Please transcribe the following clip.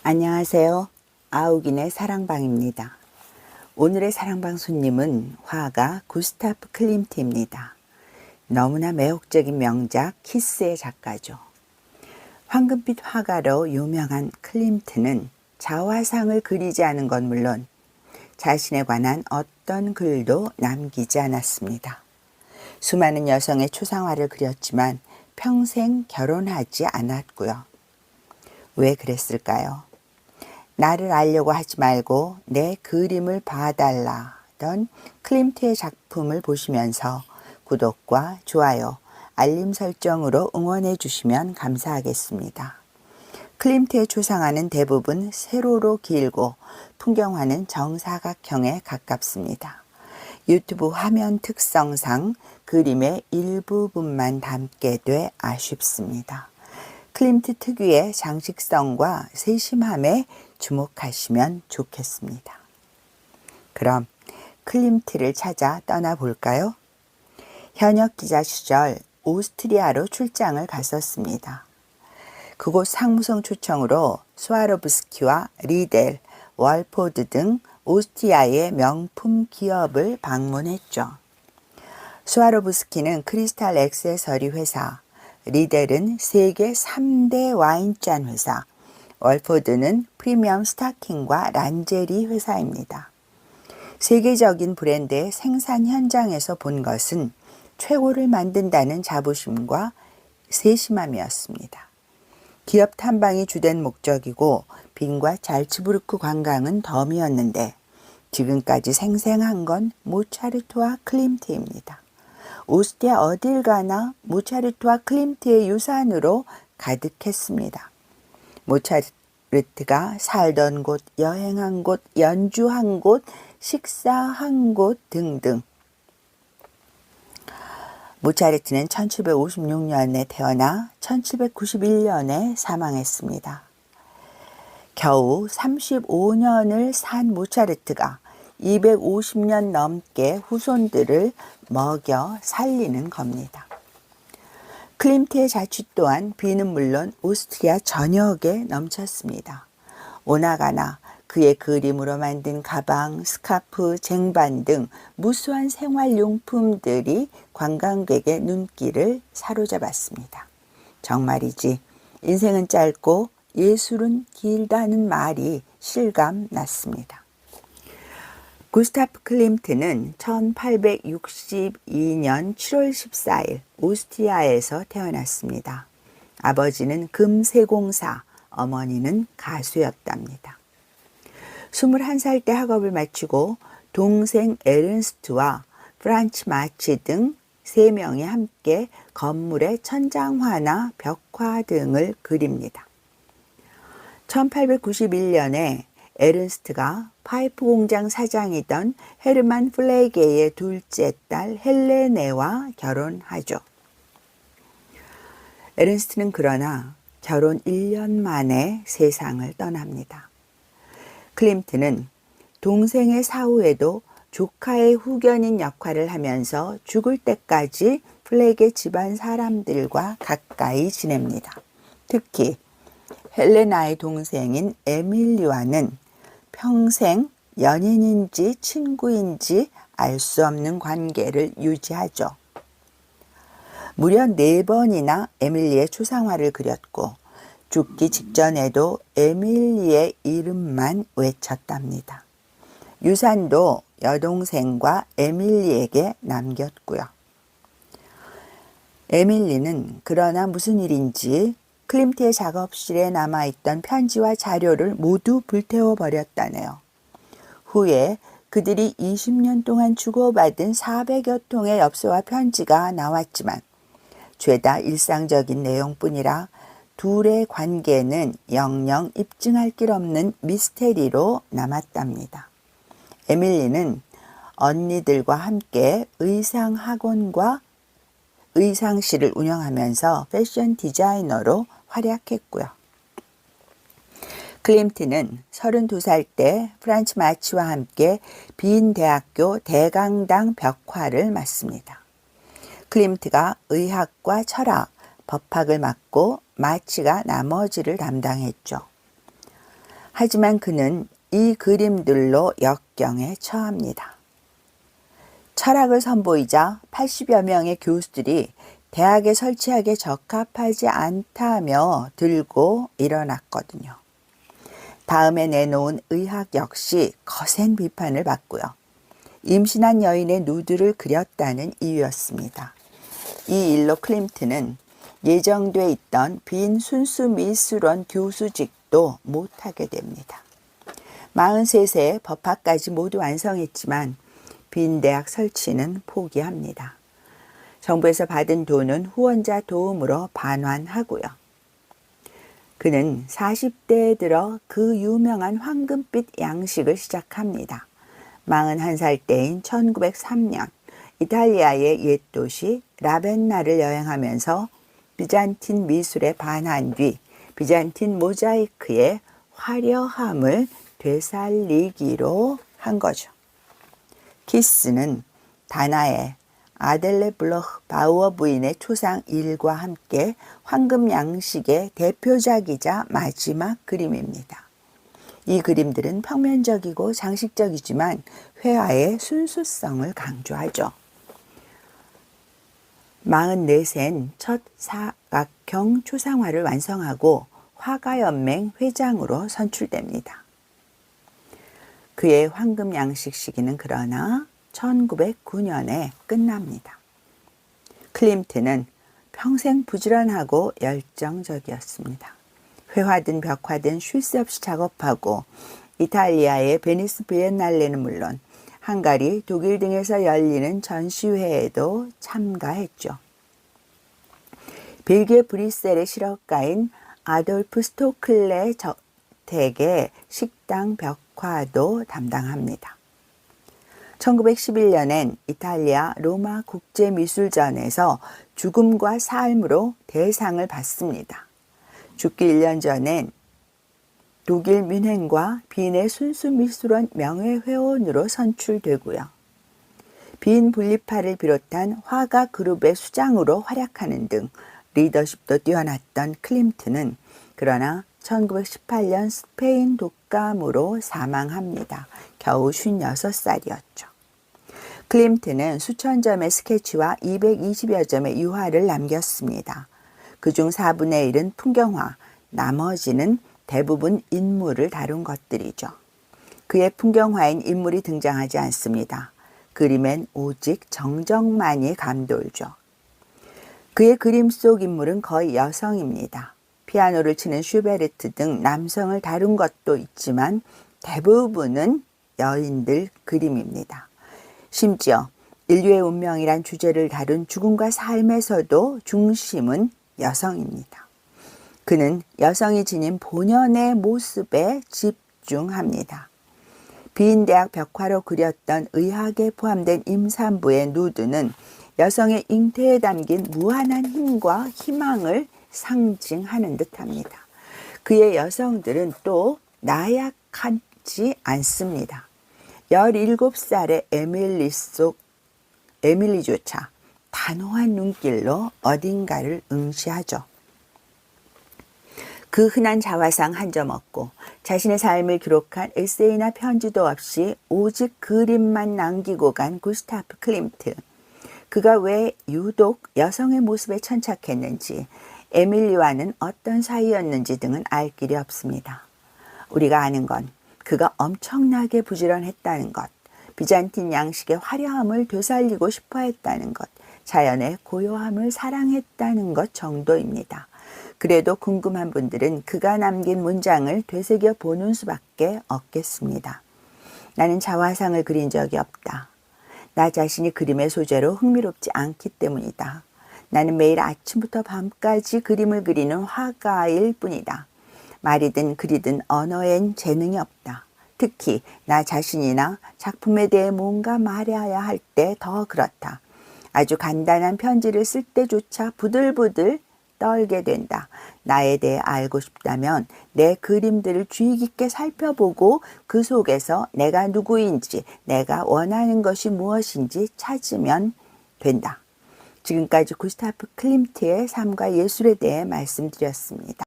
안녕하세요. 아우긴의 사랑방입니다. 오늘의 사랑방 손님은 화가 구스타프 클림트입니다. 너무나 매혹적인 명작 키스의 작가죠. 황금빛 화가로 유명한 클림트는 자화상을 그리지 않은 건 물론 자신에 관한 어떤 글도 남기지 않았습니다. 수많은 여성의 초상화를 그렸지만 평생 결혼하지 않았고요. 왜 그랬을까요? 나를 알려고 하지 말고 내 그림을 봐달라던 클림트의 작품을 보시면서 구독과 좋아요, 알림 설정으로 응원해 주시면 감사하겠습니다. 클림트의 초상화는 대부분 세로로 길고 풍경화는 정사각형에 가깝습니다. 유튜브 화면 특성상 그림의 일부분만 담게 돼 아쉽습니다. 클림트 특유의 장식성과 세심함에 주목하시면 좋겠습니다. 그럼 클림트를 찾아 떠나볼까요? 현역 기자 시절 오스트리아로 출장을 갔었습니다. 그곳 상무성 초청으로 스와로브스키와 리델, 월포드 등 오스트리아의 명품 기업을 방문했죠. 스와로브스키는 크리스탈 액세서리 회사, 리델은 세계 3대 와인잔 회사, 월포드는 프리미엄 스타킹과 란제리 회사입니다. 세계적인 브랜드의 생산 현장에서 본 것은 최고를 만든다는 자부심과 세심함이었습니다. 기업 탐방이 주된 목적이고 빈과 잘츠부르크 관광은 덤이었는데 지금까지 생생한 건 모차르트와 클림트입니다. 오스트리아 어딜 가나 모차르트와 클림트의 유산으로 가득했습니다. 모차르트가 살던 곳, 여행한 곳, 연주한 곳, 식사한 곳 등등. 모차르트는 1756년에 태어나 1791년에 사망했습니다. 겨우 35년을 산 모차르트가 250년 넘게 후손들을 먹여 살리는 겁니다. 클림트의 자취 또한 비는 물론 오스트리아 전역에 넘쳤습니다. 오나가나 그의 그림으로 만든 가방, 스카프, 쟁반 등 무수한 생활용품들이 관광객의 눈길을 사로잡았습니다. 정말이지 인생은 짧고 예술은 길다는 말이 실감 났습니다. 구스타프 클림트는 1862년 7월 14일 오스트리아에서 태어났습니다. 아버지는 금세공사, 어머니는 가수였답니다. 21살 때 학업을 마치고 동생 에른스트와 프란츠 마치 등 3명이 함께 건물의 천장화나 벽화 등을 그립니다. 1891년에 에른스트가 파이프 공장 사장이던 헤르만 플레게의 둘째 딸 헬레네와 결혼하죠. 에른스트는 그러나 결혼 1년 만에 세상을 떠납니다. 클림트는 동생의 사후에도 조카의 후견인 역할을 하면서 죽을 때까지 플레게 집안 사람들과 가까이 지냅니다. 특히 헬레나의 동생인 에밀리와는 평생 연인인지 친구인지 알 수 없는 관계를 유지하죠. 무려 4번이나 에밀리의 초상화를 그렸고 죽기 직전에도 에밀리의 이름만 외쳤답니다. 유산도 여동생과 에밀리에게 남겼고요. 에밀리는 그러나 무슨 일인지 클림트의 작업실에 남아있던 편지와 자료를 모두 불태워버렸다네요. 후에 그들이 20년 동안 주고받은 400여 통의 엽서와 편지가 나왔지만 죄다 일상적인 내용뿐이라 둘의 관계는 영영 입증할 길 없는 미스테리로 남았답니다. 에밀리는 언니들과 함께 의상학원과 의상실을 운영하면서 패션 디자이너로 활약했고요. 클림트는 32살 때 프란츠 마치와 함께 빈 대학교 대강당 벽화를 맡습니다. 클림트가 의학과 철학, 법학을 맡고 마치가 나머지를 담당했죠. 하지만 그는 이 그림들로 역경에 처합니다. 철학을 선보이자 80여 명의 교수들이 대학에 설치하기에 적합하지 않다며 들고 일어났거든요. 다음에 내놓은 의학 역시 거센 비판을 받고요. 임신한 여인의 누드를 그렸다는 이유였습니다. 이 일로 클림트는 예정돼 있던 빈 순수미술원 교수직도 못하게 됩니다. 43세에 법학까지 모두 완성했지만 빈 대학 설치는 포기합니다. 정부에서 받은 돈은 후원자 도움으로 반환하고요. 그는 40대에 들어 그 유명한 황금빛 양식을 시작합니다. 41살 때인 1903년 이탈리아의 옛 도시 라벤나를 여행하면서 비잔틴 미술에 반한 뒤 비잔틴 모자이크의 화려함을 되살리기로 한 거죠. 키스는 다나의 아델레 블로흐 바우어 부인의 초상 일과 함께 황금 양식의 대표작이자 마지막 그림입니다. 이 그림들은 평면적이고 장식적이지만 회화의 순수성을 강조하죠. 44센 첫 사각형 초상화를 완성하고 화가연맹 회장으로 선출됩니다. 그의 황금 양식 시기는 그러나 1909년에 끝납니다. 클림트는 평생 부지런하고 열정적이었습니다. 회화든 벽화든 쉴 새 없이 작업하고 이탈리아의 베니스 비엔날레는 물론 헝가리, 독일 등에서 열리는 전시회에도 참가했죠. 벨기에 브뤼셀의 실업가인 아돌프 스토클레 저택의 식당 벽화도 담당합니다. 1911년엔 이탈리아 로마 국제미술전에서 죽음과 삶으로 대상을 받습니다. 죽기 1년 전엔 독일 뮌헨과 빈의 순수미술원 명예회원으로 선출되고요. 빈 분리파를 비롯한 화가 그룹의 수장으로 활약하는 등 리더십도 뛰어났던 클림트는 그러나 1918년 스페인 독감으로 사망합니다. 겨우 56살이었죠. 클림트는 수천 점의 스케치와 220여 점의 유화를 남겼습니다. 그중 4분의 1은 풍경화, 나머지는 대부분 인물을 다룬 것들이죠. 그의 풍경화엔 인물이 등장하지 않습니다. 그림엔 오직 정적만이 감돌죠. 그의 그림 속 인물은 거의 여성입니다. 피아노를 치는 슈베르트 등 남성을 다룬 것도 있지만 대부분은 여인들 그림입니다. 심지어 인류의 운명이란 주제를 다룬 죽음과 삶에서도 중심은 여성입니다. 그는 여성이 지닌 본연의 모습에 집중합니다. 빈 대학 벽화로 그렸던 의학에 포함된 임산부의 누드는 여성의 잉태에 담긴 무한한 힘과 희망을 상징하는 듯합니다. 그의 여성들은 또 나약하지 않습니다. 17살의 에밀리조차 단호한 눈길로 어딘가를 응시하죠. 그 흔한 자화상 한 점 없고 자신의 삶을 기록한 에세이나 편지도 없이 오직 그림만 남기고 간 구스타프 클림트. 그가 왜 유독 여성의 모습에 천착했는지, 에밀리와는 어떤 사이였는지 등은 알 길이 없습니다. 우리가 아는 건 그가 엄청나게 부지런했다는 것, 비잔틴 양식의 화려함을 되살리고 싶어 했다는 것, 자연의 고요함을 사랑했다는 것 정도입니다. 그래도 궁금한 분들은 그가 남긴 문장을 되새겨 보는 수밖에 없겠습니다. 나는 자화상을 그린 적이 없다. 나 자신이 그림의 소재로 흥미롭지 않기 때문이다. 나는 매일 아침부터 밤까지 그림을 그리는 화가일 뿐이다. 말이든 글이든 언어엔 재능이 없다. 특히 나 자신이나 작품에 대해 뭔가 말해야 할 때 더 그렇다. 아주 간단한 편지를 쓸 때조차 부들부들 떨게 된다. 나에 대해 알고 싶다면 내 그림들을 주의 깊게 살펴보고 그 속에서 내가 누구인지, 내가 원하는 것이 무엇인지 찾으면 된다. 지금까지 구스타프 클림트의 삶과 예술에 대해 말씀드렸습니다.